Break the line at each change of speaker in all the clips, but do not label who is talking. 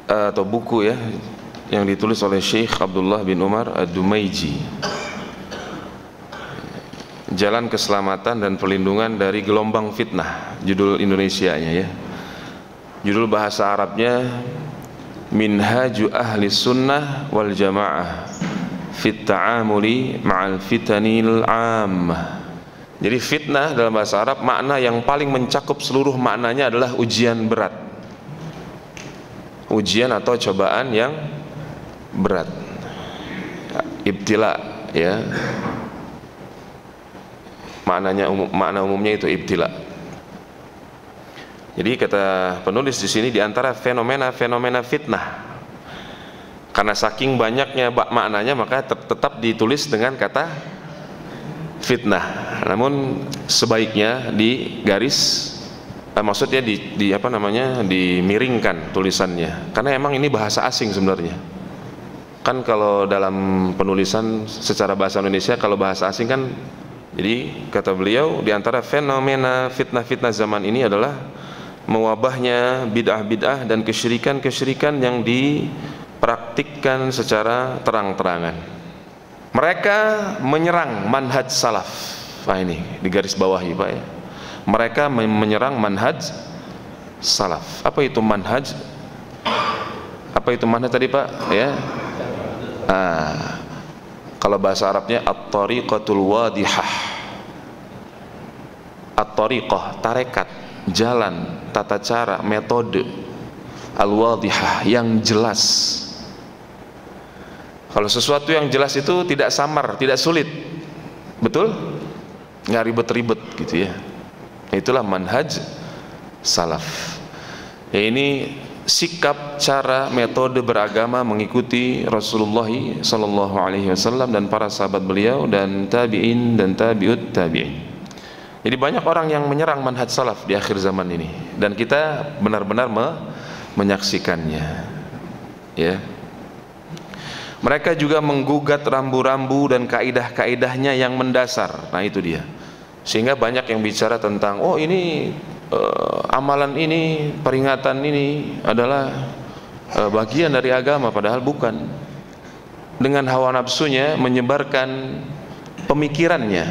atau buku ya yang ditulis oleh Syekh Abdullah bin Umar Ad-Dumaiji, Jalan Keselamatan dan Perlindungan dari Gelombang Fitnah, judul Indonesianya ya. Judul bahasa Arabnya Minhaju Ahli Sunnah wal Jamaah Fit Ta'amuli Ma'al Fitanil Ammah. Jadi fitnah dalam bahasa Arab, makna yang paling mencakup seluruh maknanya adalah ujian berat, ujian atau cobaan yang berat, ibtila ya, maknanya makna umumnya itu ibtila. Jadi kata penulis di sini, di antara fenomena-fenomena fitnah, karena saking banyaknya maknanya maka tetap ditulis dengan kata fitnah. Namun sebaiknya digaris, maksudnya dimiringkan tulisannya, karena emang ini bahasa asing sebenarnya. Kan kalau dalam penulisan secara bahasa Indonesia, kalau bahasa asing kan, jadi kata beliau, di antara fenomena fitnah-fitnah zaman ini adalah mewabahnya bid'ah-bid'ah dan kesyirikan-kesyirikan yang dipraktikkan secara terang-terangan. Mereka menyerang manhaj salaf. Nah ini digaris bawahi Pak ya. Mereka menyerang manhaj salaf. Apa itu manhaj? Apa itu manhaj tadi Pak? Ya. Kalau bahasa Arabnya at-tariqatul wadihah. At-tariqah, tarekat, jalan, tata cara, metode. Al-wadihah, yang jelas. Kalau sesuatu yang jelas itu tidak samar, tidak sulit, betul? Nggak ribet-ribet gitu ya. Itulah manhaj salaf ya. Ini sikap, cara, metode beragama mengikuti Rasulullah SAW dan para sahabat beliau dan tabi'in dan tabi'ut tabi'in. Jadi banyak orang yang menyerang manhaj salaf di akhir zaman ini, dan kita benar-benar menyaksikannya ya. Mereka juga menggugat rambu-rambu dan kaidah-kaidahnya yang mendasar. Nah itu dia. Sehingga banyak yang bicara tentang, oh ini amalan ini, peringatan ini adalah bagian dari agama, padahal bukan. Dengan hawa nafsunya menyebarkan pemikirannya,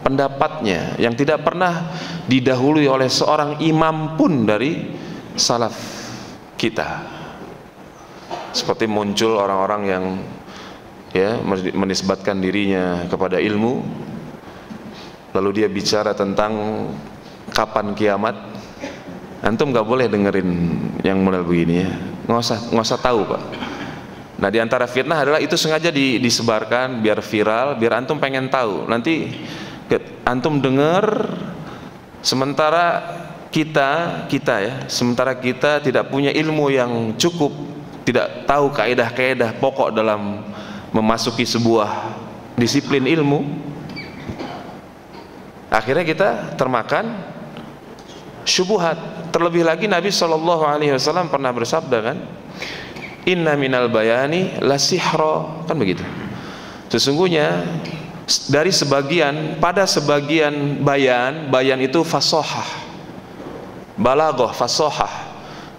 pendapatnya yang tidak pernah didahului oleh seorang imam pun dari salaf kita. Seperti muncul orang-orang yang ya menisbatkan dirinya kepada ilmu, lalu dia bicara tentang kapan kiamat. Antum nggak boleh dengerin yang model begini ya, nggak usah tahu Pak. Nah di antara fitnah adalah itu sengaja disebarkan biar viral, biar antum pengen tahu. Nanti antum dengar, sementara kita tidak punya ilmu yang cukup, tidak tahu kaidah-kaidah pokok dalam memasuki sebuah disiplin ilmu, akhirnya kita termakan syubhat. Terlebih lagi Nabi SAW pernah bersabda kan, inna minal bayani la sihra, kan begitu. Sesungguhnya dari pada sebagian bayan itu fasohah, balaghah, fasohah,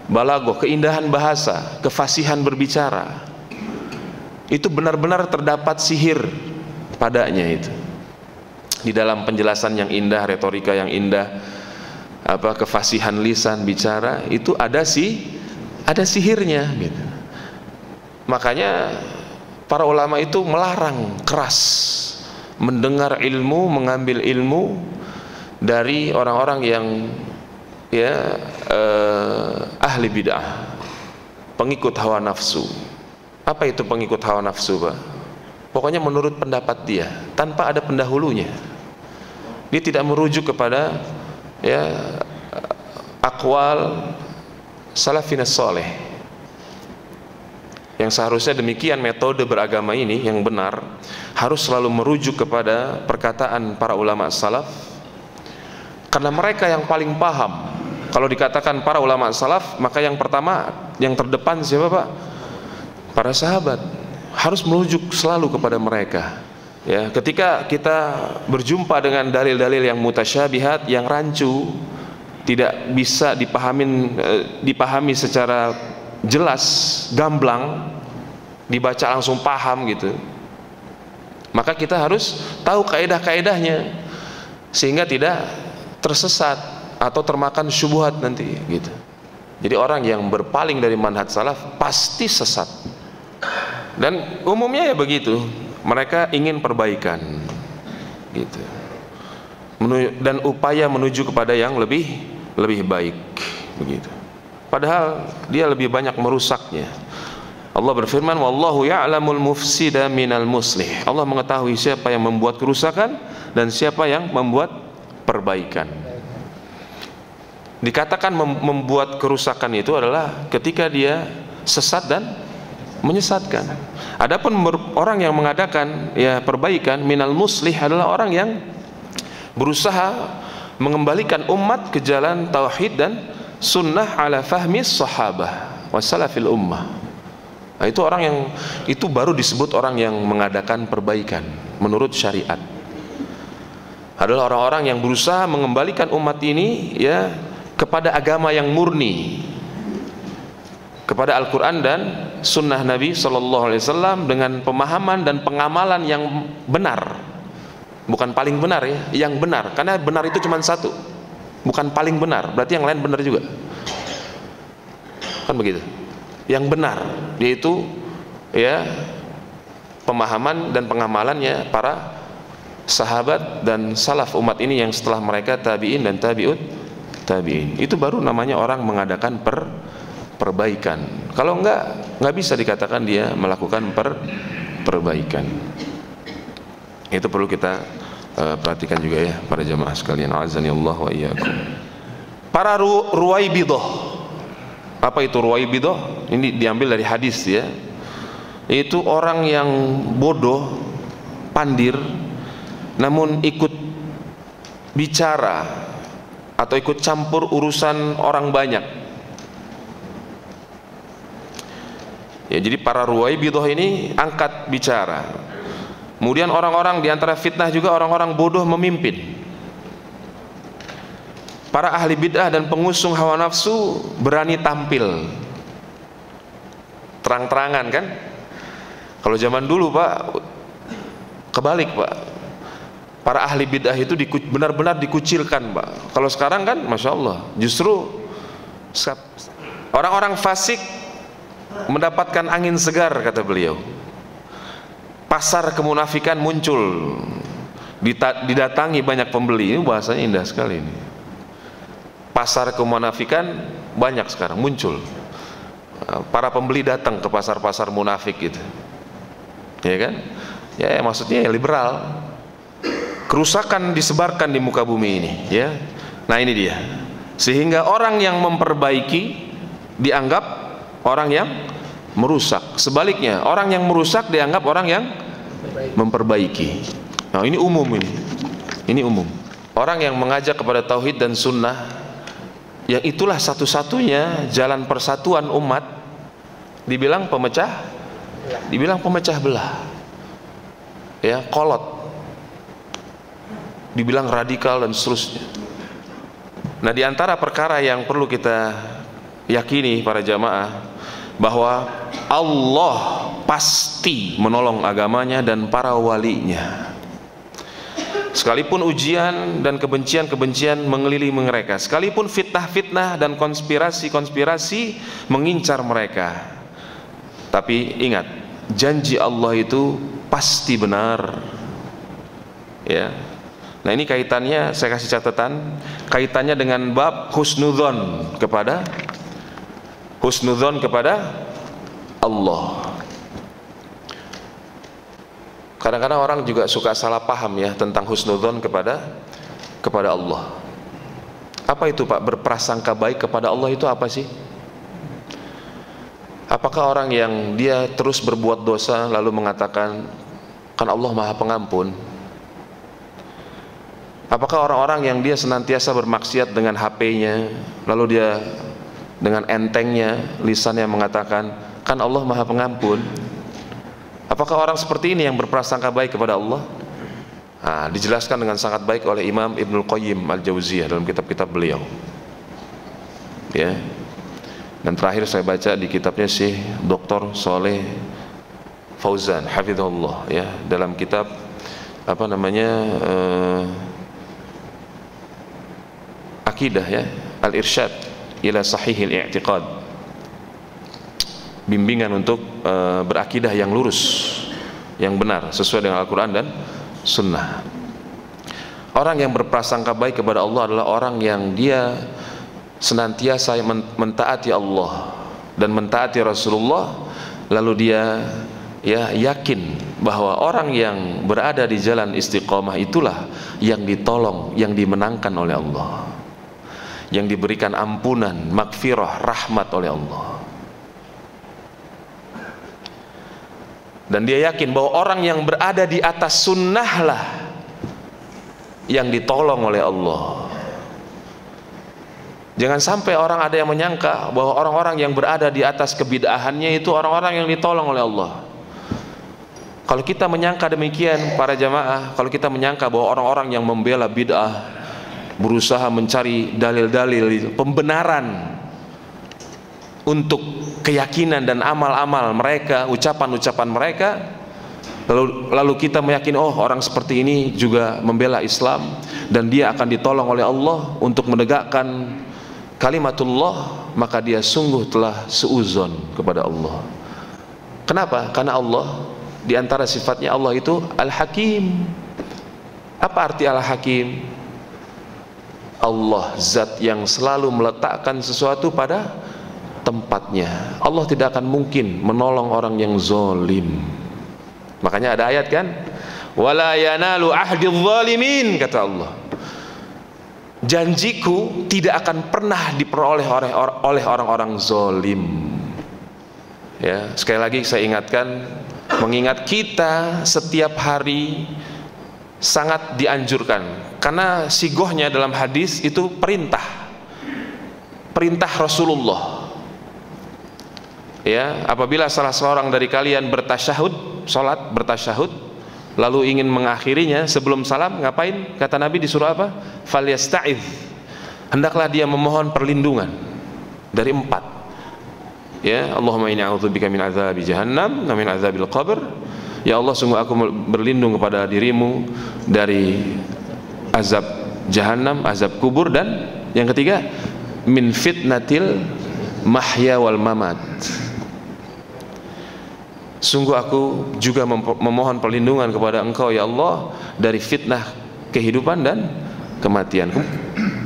balaghah, keindahan bahasa, kefasihan berbicara. Itu benar-benar terdapat sihir padanya itu. Di dalam penjelasan yang indah, retorika yang indah, kefasihan lisan bicara, itu ada sihirnya gitu. Makanya para ulama itu melarang keras mendengar ilmu, mengambil ilmu dari orang-orang yang ahli bid'ah, pengikut hawa nafsu. Apa itu pengikut hawa nafsu Pak? Pokoknya menurut pendapat dia, tanpa ada pendahulunya. Dia tidak merujuk kepada aqwal salafin saleh. Yang seharusnya demikian metode beragama ini yang benar, harus selalu merujuk kepada perkataan para ulama salaf, karena mereka yang paling paham. Kalau dikatakan para ulama salaf, maka yang pertama, yang terdepan siapa Pak? Para sahabat. Harus merujuk selalu kepada mereka ya. Ketika kita berjumpa dengan dalil-dalil yang mutasyabihat, yang rancu, tidak bisa dipahami secara jelas, gamblang, dibaca langsung paham gitu, maka kita harus tahu kaidah-kaidahnya sehingga tidak tersesat atau termakan syubhat nanti gitu. Jadi orang yang berpaling dari manhaj salaf pasti sesat. Dan umumnya ya begitu, mereka ingin perbaikan gitu. Dan upaya menuju kepada yang lebih baik begitu. Padahal dia lebih banyak merusaknya. Allah berfirman, wallahu ya'lamul mufsida minal muslih. Allah mengetahui siapa yang membuat kerusakan dan siapa yang membuat perbaikan. Dikatakan membuat kerusakan itu adalah ketika dia sesat dan menyesatkan. Adapun orang yang mengadakan ya perbaikan, minal muslih, adalah orang yang berusaha mengembalikan umat ke jalan tauhid dan sunnah ala fahmi sahabah wasalafil ummah. Nah, itu orang yang itu baru disebut orang yang mengadakan perbaikan menurut syariat. Adalah orang-orang yang berusaha mengembalikan umat ini ya kepada agama yang murni, kepada Al-Quran dan sunnah Nabi SAW dengan pemahaman dan pengamalan yang benar. Bukan paling benar ya, yang benar. Karena benar itu cuma satu, bukan paling benar, berarti yang lain benar juga, kan begitu. Yang benar yaitu ya pemahaman dan pengamalannya para sahabat dan salaf umat ini yang setelah mereka tabi'in dan tabi'in. Itu baru namanya orang mengadakan perbaikan. Kalau nggak bisa dikatakan dia melakukan perbaikan. Itu perlu kita perhatikan juga ya para jamaah sekalian, azani Allah wa iyyakum. Para ruwaibidah. Apa itu ruwaibidah? Ini diambil dari hadis ya. Itu orang yang bodoh, pandir, namun ikut bicara atau ikut campur urusan orang banyak. Ya, jadi para ruwaibidah ini angkat bicara. Kemudian orang-orang diantara fitnah juga orang-orang bodoh memimpin. Para ahli bid'ah dan pengusung hawa nafsu berani tampil terang-terangan kan. Kalau zaman dulu Pak kebalik Pak, para ahli bid'ah itu benar-benar dikucilkan Pak. Kalau sekarang kan Masya Allah, justru orang-orang fasik mendapatkan angin segar, kata beliau. Pasar kemunafikan muncul, didatangi banyak pembeli. Ini bahasanya indah sekali ini. Pasar kemunafikan banyak sekarang muncul. Para pembeli datang ke pasar-pasar munafik gitu, ya kan? Ya maksudnya ya liberal. Kerusakan disebarkan di muka bumi ini, ya. Nah ini dia. Sehingga orang yang memperbaiki dianggap orang yang merusak. Sebaliknya, orang yang merusak dianggap orang yang memperbaiki. Nah, ini umum ini. Ini umum. Orang yang mengajak kepada tauhid dan sunnah, yang itulah satu-satunya jalan persatuan umat, dibilang pemecah belah. Ya, kolot. Dibilang radikal dan seterusnya. Nah, di antara perkara yang perlu kita yakini para jamaah, bahwa Allah pasti menolong agamanya dan para walinya, sekalipun ujian dan kebencian-kebencian mengelilingi mereka, sekalipun fitnah-fitnah dan konspirasi-konspirasi mengincar mereka. Tapi ingat, janji Allah itu pasti benar ya. Nah ini kaitannya, saya kasih catatan, kaitannya dengan bab husnudzon kepada Allah. Kadang-kadang orang juga suka salah paham ya tentang husnudzon kepada Allah. Apa itu Pak, berprasangka baik kepada Allah itu apa sih? Apakah orang yang dia terus berbuat dosa lalu mengatakan kan Allah Maha Pengampun? Apakah orang-orang yang dia senantiasa bermaksiat dengan HP-nya lalu dia dengan entengnya lisannya mengatakan kan Allah Maha Pengampun? Apakah orang seperti ini yang berprasangka baik kepada Allah? Nah, dijelaskan dengan sangat baik oleh Imam Ibnul Qayyim Al-Jauziyah dalam kitab-kitab beliau. Ya. Dan terakhir saya baca di kitabnya Syekh Dr. Saleh Fauzan hafizahullah, ya, dalam kitab apa namanya, akidah, ya, Al-Irsyad ila Sahihil I'tiqad, bimbingan untuk berakidah yang lurus, yang benar sesuai dengan Al-Quran dan Sunnah. Orang yang berprasangka baik kepada Allah adalah orang yang dia senantiasa mentaati Allah dan mentaati Rasulullah, lalu dia, ya, yakin bahwa orang yang berada di jalan istiqomah itulah yang ditolong, yang dimenangkan oleh Allah, yang diberikan ampunan, maghfirah, rahmat oleh Allah. Dan dia yakin bahwa orang yang berada di atas sunnah lah yang ditolong oleh Allah. Jangan sampai orang ada yang menyangka bahwa orang-orang yang berada di atas kebid'ahannya itu orang-orang yang ditolong oleh Allah. Kalau kita menyangka demikian, para jamaah, kalau kita menyangka bahwa orang-orang yang membela bid'ah berusaha mencari dalil-dalil pembenaran untuk keyakinan dan amal-amal mereka, ucapan-ucapan mereka, lalu kita meyakini, oh, orang seperti ini juga membela Islam dan dia akan ditolong oleh Allah untuk menegakkan kalimatullah, maka dia sungguh telah seuzon kepada Allah. Kenapa? Karena Allah, di antara sifatnya Allah itu Al-Hakim. Apa arti Al-Hakim? Allah zat yang selalu meletakkan sesuatu pada tempatnya. Allah tidak akan mungkin menolong orang yang zalim. Makanya ada ayat kan, wala yanalu ahdidz zalimin, kata Allah, janjiku tidak akan pernah diperoleh oleh orang-orang zalim. Ya, sekali lagi saya ingatkan, mengingat kita setiap hari sangat dianjurkan, karena sigohnya dalam hadis itu perintah Rasulullah. Ya, apabila salah seorang dari kalian bertasyahud, salat bertasyahud, lalu ingin mengakhirinya sebelum salam, ngapain? Kata Nabi disuruh apa? Falyasta'idz, hendaklah dia memohon perlindungan dari 4. Ya, Allahumma inni a'udzubika min azabi jahannam wa min azabil qabr. Ya Allah, sungguh aku berlindung kepada dirimu dari azab jahannam, azab kubur, dan yang ketiga, min fitnatil mahya wal mamat. Sungguh aku juga memohon perlindungan kepada Engkau, ya Allah, dari fitnah kehidupan dan kematian.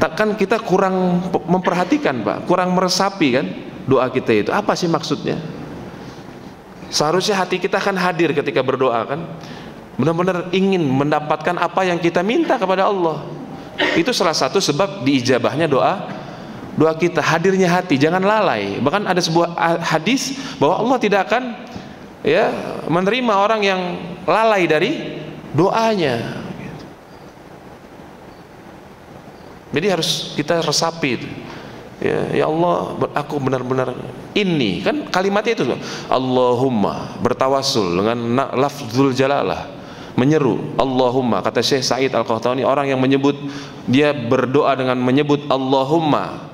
Takkan kita kurang memperhatikan, Pak, kurang meresapi kan doa kita itu. Apa sih maksudnya? Seharusnya hati kita kan hadir ketika berdoa kan, benar-benar ingin mendapatkan apa yang kita minta kepada Allah. Itu salah satu sebab diijabahnya doa kita, hadirnya hati, jangan lalai. Bahkan ada sebuah hadis bahwa Allah tidak akan, ya, menerima orang yang lalai dari doanya. Jadi harus kita resapi itu. Ya Allah, aku benar-benar ini kan kalimatnya itu, Allahumma, bertawasul dengan lafzul jalalah, menyeru Allahumma. Kata Syekh Sa'id Al-Qahtani, orang yang menyebut, dia berdoa dengan menyebut Allahumma,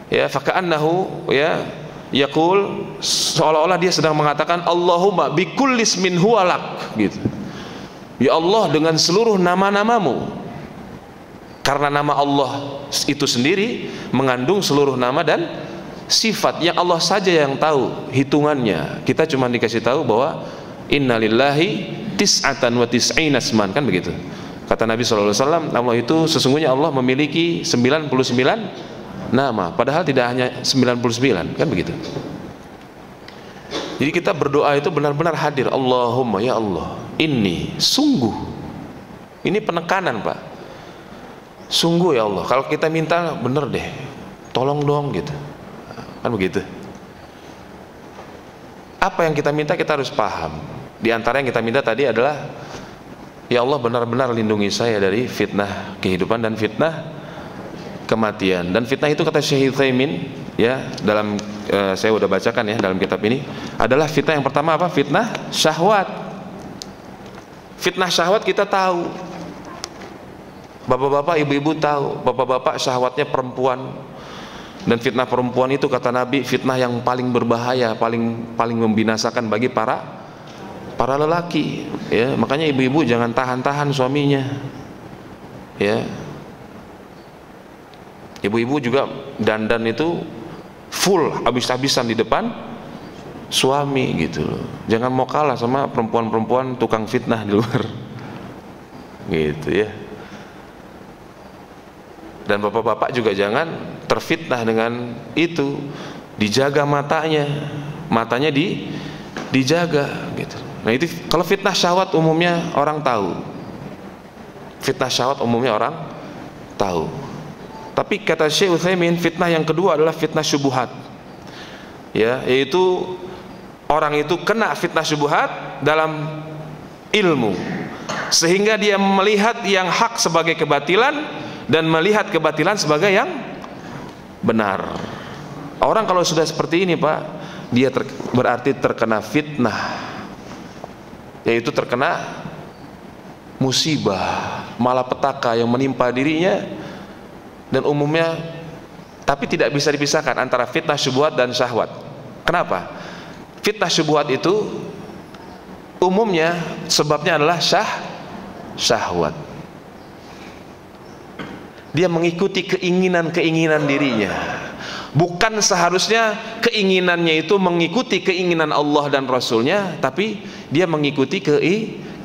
ya, faka'annahu, ya, yaqul, seolah-olah dia sedang mengatakan Allahumma bikulli ismin huwa lak, gitu. Ya Allah, dengan seluruh nama-namamu. Karena nama Allah itu sendiri mengandung seluruh nama dan sifat yang Allah saja yang tahu hitungannya. Kita cuma dikasih tahu bahwa innalillahi tis'atan wa tis'ina asman, kan begitu. Kata Nabi SAW, Allah itu sesungguhnya Allah memiliki 99 nama, padahal tidak hanya 99, kan begitu. Jadi kita berdoa itu benar-benar hadir, Allahumma, ya Allah, ini sungguh, ini penekanan, Pak. Sungguh ya Allah, kalau kita minta bener deh, tolong dong, gitu, kan begitu. Apa yang kita minta kita harus paham. Di antara yang kita minta tadi adalah, ya Allah, benar-benar lindungi saya dari fitnah kehidupan dan fitnah kematian. Dan fitnah itu kata Syekh Utsaimin, ya, dalam saya udah bacakan ya dalam kitab ini, adalah fitnah yang pertama apa? Fitnah syahwat. Fitnah syahwat kita tahu, bapak-bapak, ibu-ibu tahu, bapak-bapak syahwatnya perempuan Dan fitnah perempuan itu kata Nabi fitnah yang paling berbahaya, paling membinasakan bagi para lelaki, ya. Makanya ibu-ibu jangan tahan-tahan suaminya, ya. Ibu-ibu juga dandan itu full habis-habisan di depan suami gitu loh. Jangan mau kalah sama perempuan-perempuan tukang fitnah di luar, gitu ya. Dan bapak-bapak juga jangan terfitnah dengan itu, dijaga matanya dijaga gitu. Nah itu kalau fitnah syahwat umumnya orang tahu, tapi kata Syekh Utsaimin fitnah yang kedua adalah fitnah syubhat, ya, yaitu orang itu kena fitnah syubhat dalam ilmu sehingga dia melihat yang hak sebagai kebatilan dan melihat kebatilan sebagai yang benar. Orang kalau sudah seperti ini Pak, dia berarti terkena fitnah, yaitu terkena musibah, malapetaka yang menimpa dirinya. Dan umumnya, tapi tidak bisa dipisahkan antara fitnah syubhat dan syahwat. Kenapa? Fitnah syubhat itu umumnya sebabnya adalah syahwat. Dia mengikuti keinginan dirinya. Bukan seharusnya keinginannya itu mengikuti keinginan Allah dan Rasulnya, tapi dia mengikuti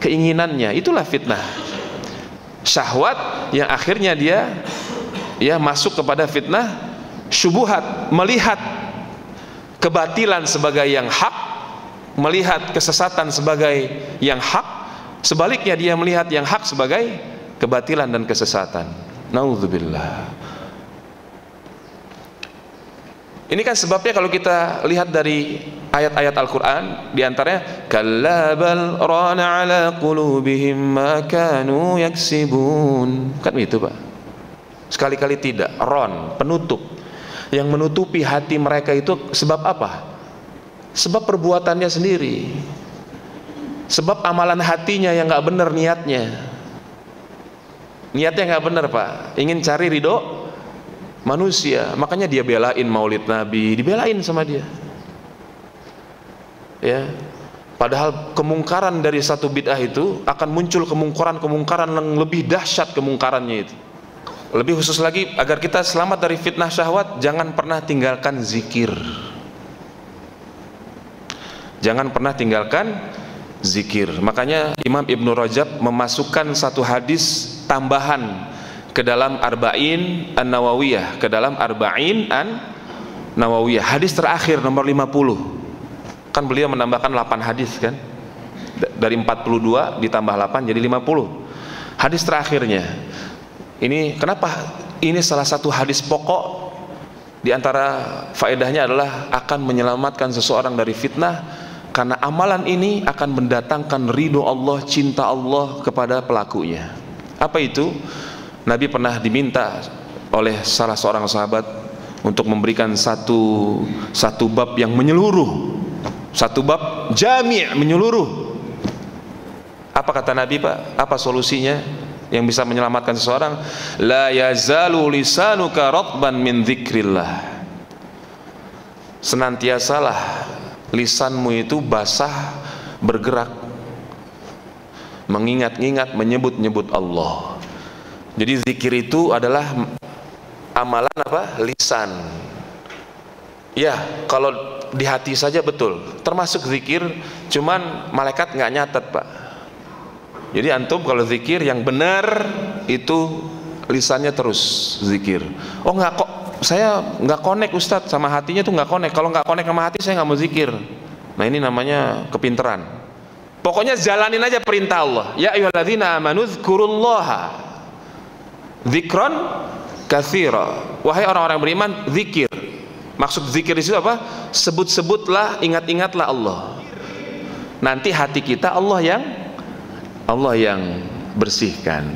keinginannya. Itulah fitnah syahwat yang akhirnya dia masuk kepada fitnah syubhat, melihat kebatilan sebagai yang hak, melihat kesesatan sebagai yang hak, sebaliknya dia melihat yang hak sebagai kebatilan dan kesesatan. Naudzubillah. Ini kan sebabnya kalau kita lihat dari ayat-ayat Al-Quran, diantaranya kalla bal rana ala qulubihim ma kanu yaksibun, kan itu Pak. Sekali-kali tidak, ron, penutup. Yang menutupi hati mereka itu sebab apa? Sebab perbuatannya sendiri, sebab amalan hatinya yang nggak benar niatnya nggak benar Pak, ingin cari ridho manusia, makanya dia belain maulid Nabi, dibelain sama dia, ya. Padahal kemungkaran dari satu bid'ah itu akan muncul kemungkaran yang lebih dahsyat kemungkarannya itu. Lebih khusus lagi, agar kita selamat dari fitnah syahwat, jangan pernah tinggalkan zikir. Jangan pernah tinggalkan zikir. Makanya Imam Ibnu Rajab memasukkan satu hadis tambahan ke dalam Arba'in An-Nawawiyah, hadis terakhir nomor 50. Kan beliau menambahkan 8 hadis kan, dari 42 ditambah 8 jadi 50 hadis terakhirnya. Ini kenapa ini salah satu hadis pokok, diantara faedahnya adalah akan menyelamatkan seseorang dari fitnah, karena amalan ini akan mendatangkan ridho Allah, cinta Allah kepada pelakunya. Apa itu? Nabi pernah diminta oleh salah seorang sahabat untuk memberikan satu bab yang menyeluruh, satu bab jami' menyeluruh. Apa kata Nabi Pak? Apa solusinya yang bisa menyelamatkan seseorang? La yazalu lisanuka ratban min dzikrillah. Senantiasalah lisanmu itu basah, bergerak, mengingat-ingat, menyebut-nyebut Allah. Jadi zikir itu adalah amalan apa? Lisan. Ya, kalau di hati saja betul, termasuk zikir, cuman malaikat nggak nyatet Pak. Jadi antum kalau zikir yang benar itu lisannya terus zikir. Oh nggak kok, saya nggak connect Ustadz sama hatinya tuh nggak connect. Kalau nggak connect sama hati saya nggak mau zikir. Nah ini namanya kepinteran. Pokoknya jalanin aja perintah Allah. Ya ayyuhalladzina amanu dzkurullaha dzikron katsira. Wahai orang-orang beriman, zikir. Maksud zikir di situ apa? Sebut-sebutlah, ingat-ingatlah Allah. Nanti hati kita Allah yang bersihkan.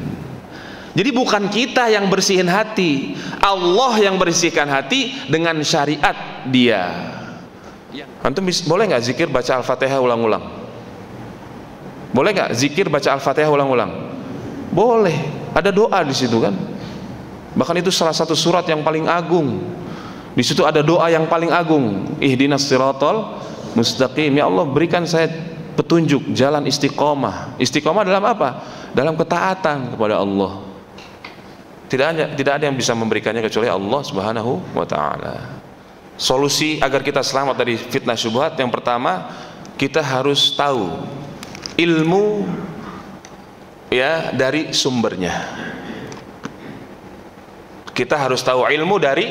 Jadi bukan kita yang bersihin hati, Allah yang bersihkan hati dengan syariat Dia. Antum boleh nggak zikir baca Al-Fatihah ulang-ulang? Boleh nggak zikir baca Al-Fatihah ulang-ulang? Boleh. Ada doa di situ kan. Bahkan itu salah satu surat yang paling agung. Di situ ada doa yang paling agung, ihdinas siratal mustaqim, ya Allah berikan saya petunjuk jalan istiqomah. Istiqomah dalam apa? Dalam ketaatan kepada Allah. Tidak ada yang bisa memberikannya kecuali Allah Subhanahu wa taala. Solusi agar kita selamat dari fitnah syubhat, yang pertama, kita harus tahu ilmu ya dari sumbernya. Kita harus tahu ilmu dari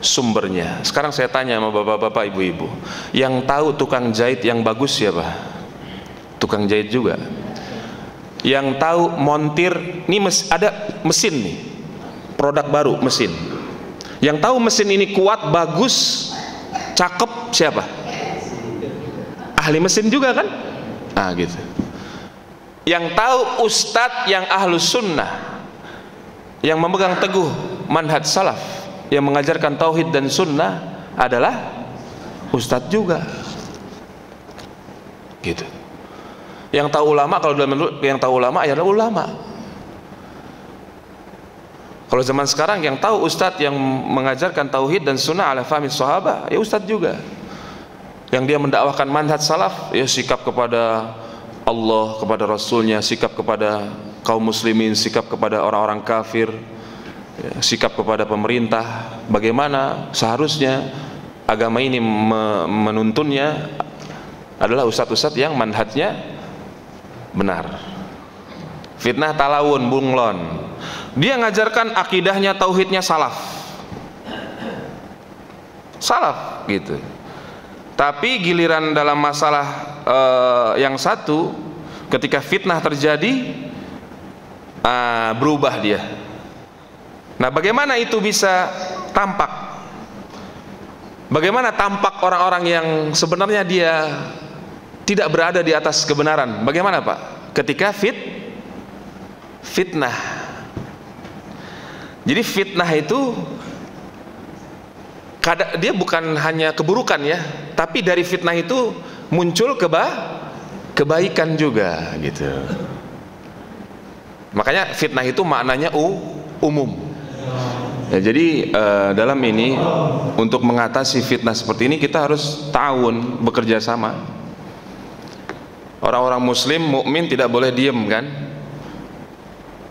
sumbernya. Sekarang saya tanya sama bapak-bapak, ibu-ibu, yang tahu tukang jahit yang bagus siapa? Tukang jahit juga. Yang tahu montir, ini ada mesin nih, produk baru mesin. Yang tahu mesin ini kuat, bagus, cakep siapa? Ahli mesin juga kan? Nah gitu. Yang tahu ustadz yang ahlus sunnah, yang memegang teguh manhaj salaf, yang mengajarkan tauhid dan sunnah adalah ustadz juga. Gitu. Yang tahu ulama, kalau dalam yang tahu ulama adalah ulama. Kalau zaman sekarang yang tahu ustadz yang mengajarkan tauhid dan sunnah ala fahmi sahabat, ya ustadz juga. Yang dia mendakwahkan manhaj salaf, ya sikap kepada Allah, kepada Rasulnya, sikap kepada kaum muslimin, sikap kepada orang-orang kafir, ya, sikap kepada pemerintah, bagaimana seharusnya agama ini menuntunnya, adalah ustadz-ustadz yang manhajnya benar. Fitnah talawun, bunglon, dia ngajarkan akidahnya, tauhidnya salaf gitu. Tapi giliran dalam masalah yang satu, ketika fitnah terjadi, berubah dia. Nah, bagaimana itu bisa tampak? Bagaimana tampak orang-orang yang sebenarnya dia tidak berada di atas kebenaran? Bagaimana Pak? Ketika fitnah. Jadi fitnah itu dia bukan hanya keburukan ya, tapi dari fitnah itu muncul kebaikan juga gitu. Makanya fitnah itu maknanya umum. Ya, jadi dalam ini untuk mengatasi fitnah seperti ini kita harus ta'awun, bekerja sama. Orang-orang muslim mukmin tidak boleh diem kan?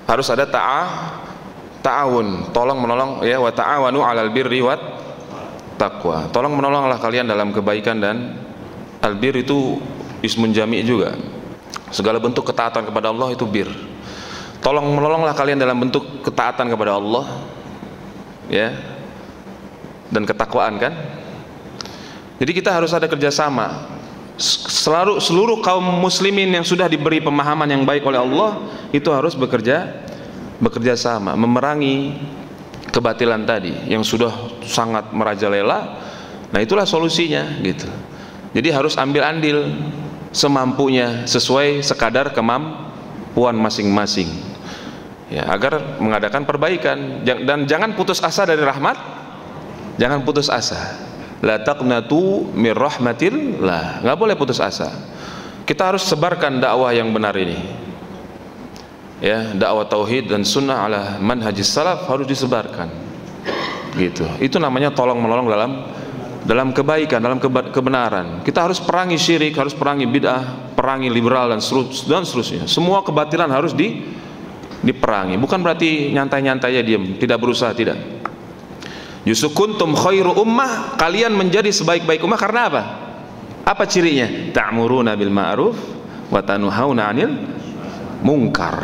Harus ada ta'awun, tolong menolong ya, wa ta'awanu 'alal birri wat taqwa. Tolong menolonglah kalian dalam kebaikan, dan albir itu ismun jami' juga. Segala bentuk ketaatan kepada Allah itu bir. Tolong menolonglah kalian dalam bentuk ketaatan kepada Allah ya, dan ketakwaan kan. Jadi kita harus ada kerjasama. Seluruh kaum muslimin yang sudah diberi pemahaman yang baik oleh Allah itu harus bekerja sama memerangi kebatilan tadi yang sudah sangat merajalela. Nah, itulah solusinya gitu. Jadi harus ambil andil semampunya, sesuai sekadar kemampuan masing-masing ya, agar mengadakan perbaikan. Dan jangan putus asa dari rahmat. Jangan putus asa. La taqnatu mir rahmatillah. Nggak boleh putus asa. Kita harus sebarkan dakwah yang benar ini ya, dakwah tauhid dan sunnah ala manhajis salaf harus disebarkan gitu. Itu namanya tolong menolong dalam kebaikan, dalam kebenaran. Kita harus perangi syirik, harus perangi bid'ah, perangi liberal dan seterusnya. Semua kebatilan harus diperangi. Bukan berarti nyantai-nyantai ya, diam, tidak berusaha, tidak. Justru kuntum khairu ummah, kalian menjadi sebaik-baik ummah karena apa? Apa cirinya? Ta'muruna bil ma'ruf wa tanhauna 'anil munkar.